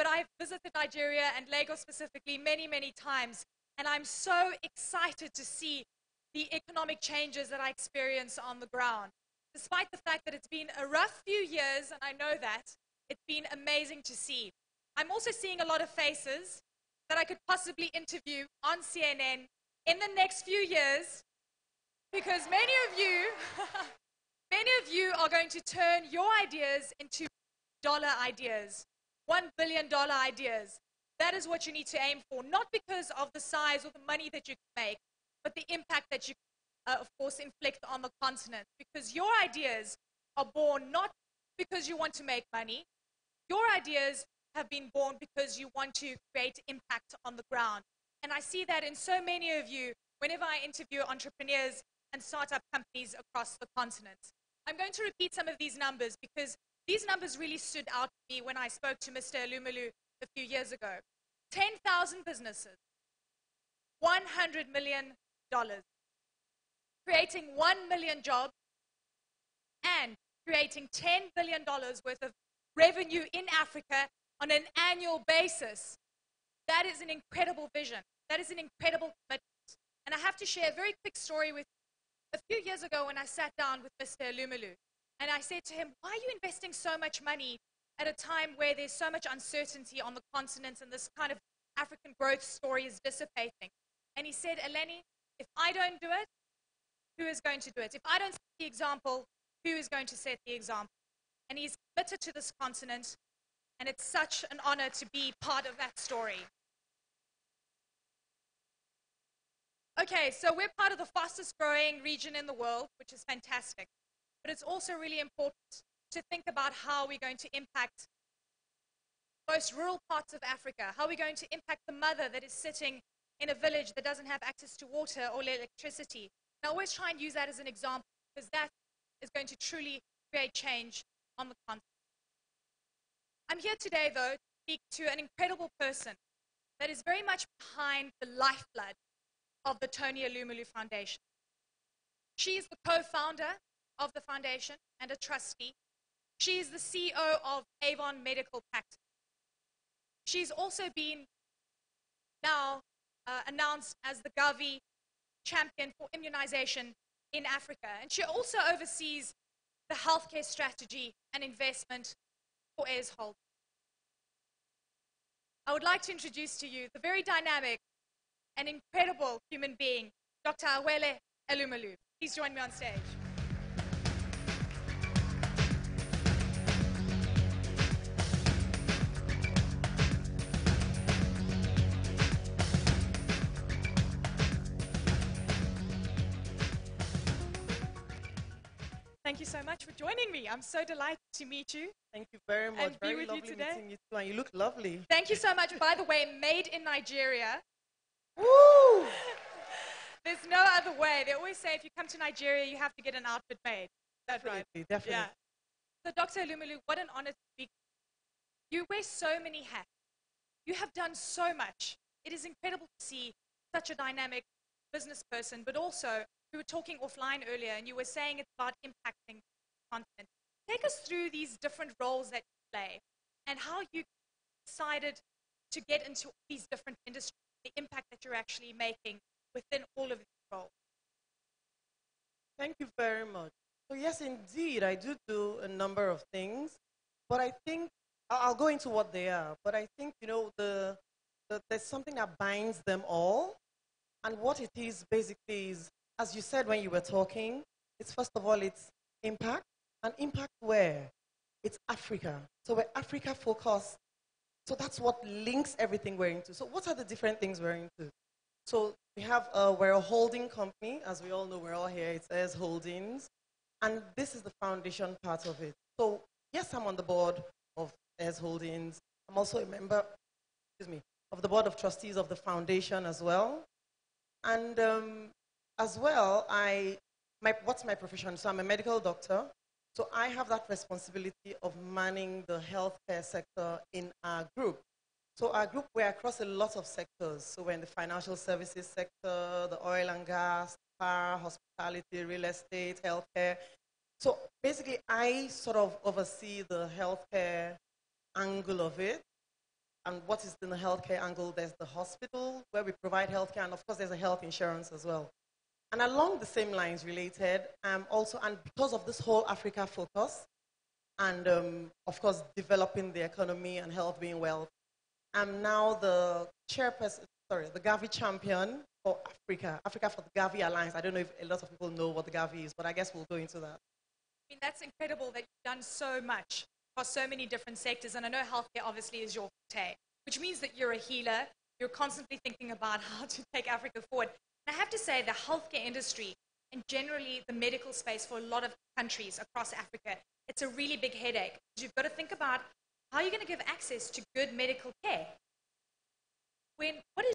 but I've visited Nigeria and Lagos specifically many, many times. And I'm so excited to see the economic changes that I experience on the ground. Despite the fact that it's been a rough few years, and I know that, it's been amazing to see. I'm also seeing a lot of faces that I could possibly interview on CNN in the next few years, because many of you are going to turn your ideas into dollar ideas, $1 billion ideas. That is what you need to aim for, not because of the size or the money that you can make, but the impact that you, of course, inflict on the continent. Because your ideas are born not because you want to make money. Your ideas have been born because you want to create impact on the ground. And I see that in so many of you whenever I interview entrepreneurs and startup companies across the continent. I'm going to repeat some of these numbers because these numbers really stood out to me when I spoke to Mr. Alumulu a few years ago. 10,000 businesses, $100 million, creating 1 million jobs, and creating $10 billion worth of revenue in Africa on an annual basis. That is an incredible vision. That is an incredible commitment. And I have to share a very quick story with you. A few years ago when I sat down with Mr. Alumulu, and I said to him, why are you investing so much money at a time where there's so much uncertainty on the continent and this kind of African growth story is dissipating? And he said, Eleni, if I don't do it, who is going to do it? If I don't set the example, who is going to set the example? And he's committed to this continent, and it's such an honor to be part of that story. Okay, so we're part of the fastest growing region in the world, which is fantastic. But it's also really important to think about how we're going to impact most rural parts of Africa, how we're going to impact the mother that is sitting in a village that doesn't have access to water or electricity. And I always try and use that as an example because that is going to truly create change on the continent. I'm here today, though, to speak to an incredible person that is very much behind the lifeblood of the Tony Alumulu Foundation. She is the co-founder of the foundation and a trustee. She is the CEO of Avon Medical Practice. She's also been now announced as the Gavi champion for immunization in Africa. And she also oversees the healthcare strategy and investment for AIRS Holdings. I would like to introduce to you the very dynamic and incredible human being, Dr. Awele Alumulu. Please join me on stage. Thank you so much for joining me. I'm so delighted to meet you. Thank you very much. And very be with lovely you today. meeting you too, and you look lovely. Thank you so much. By the way, made in Nigeria. Woo! There's no other way. They always say if you come to Nigeria, you have to get an outfit made. That's right. Definitely. Yeah. So Dr. Alumulu, what an honor to speak. You wear so many hats. You have done so much. It is incredible to see such a dynamic business person, but also we were talking offline earlier and you were saying it's about impacting content. Take us through these different roles that you play and how you decided to get into these different industries, the impact that you're actually making within all of these roles. Thank you very much. So yes, indeed, I do a number of things, but I think I'll go into what they are. But I think, you know, there's something that binds them all. And what it is basically is, as you said when you were talking, it's first of all, it's impact. And impact where? It's Africa. So we're Africa focused. So that's what links everything we're into. So what are the different things we're into? So we have, we're a holding company. As we all know, we're all here. It's AIRS Holdings. And this is the foundation part of it. So yes, I'm on the board of AIRS Holdings. I'm also a member, of the board of trustees of the foundation as well. And as well, what's my profession? So I'm a medical doctor. So I have that responsibility of manning the healthcare sector in our group. So our group, we're across a lot of sectors. So we're in the financial services sector, the oil and gas, power, hospitality, real estate, healthcare. So basically, I sort of oversee the healthcare angle of it. and what is in the healthcare angle, there's the hospital where we provide healthcare, and of course, there's a health insurance as well. And along the same lines related, also, and because of this whole Africa focus, and of course, developing the economy and health being wealth, I'm now the chairperson, sorry, the Gavi champion for Africa, Africa for the Gavi Alliance. I don't know if a lot of people know what the Gavi is, but I guess we'll go into that. I mean, that's incredible that you've done so much across so many different sectors. And I know healthcare obviously is your forte, which means that you're a healer. You're constantly thinking about how to take Africa forward. And I have to say, the healthcare industry and generally the medical space for a lot of countries across Africa, it's a really big headache. You've got to think about how you're going to give access to good medical care. What is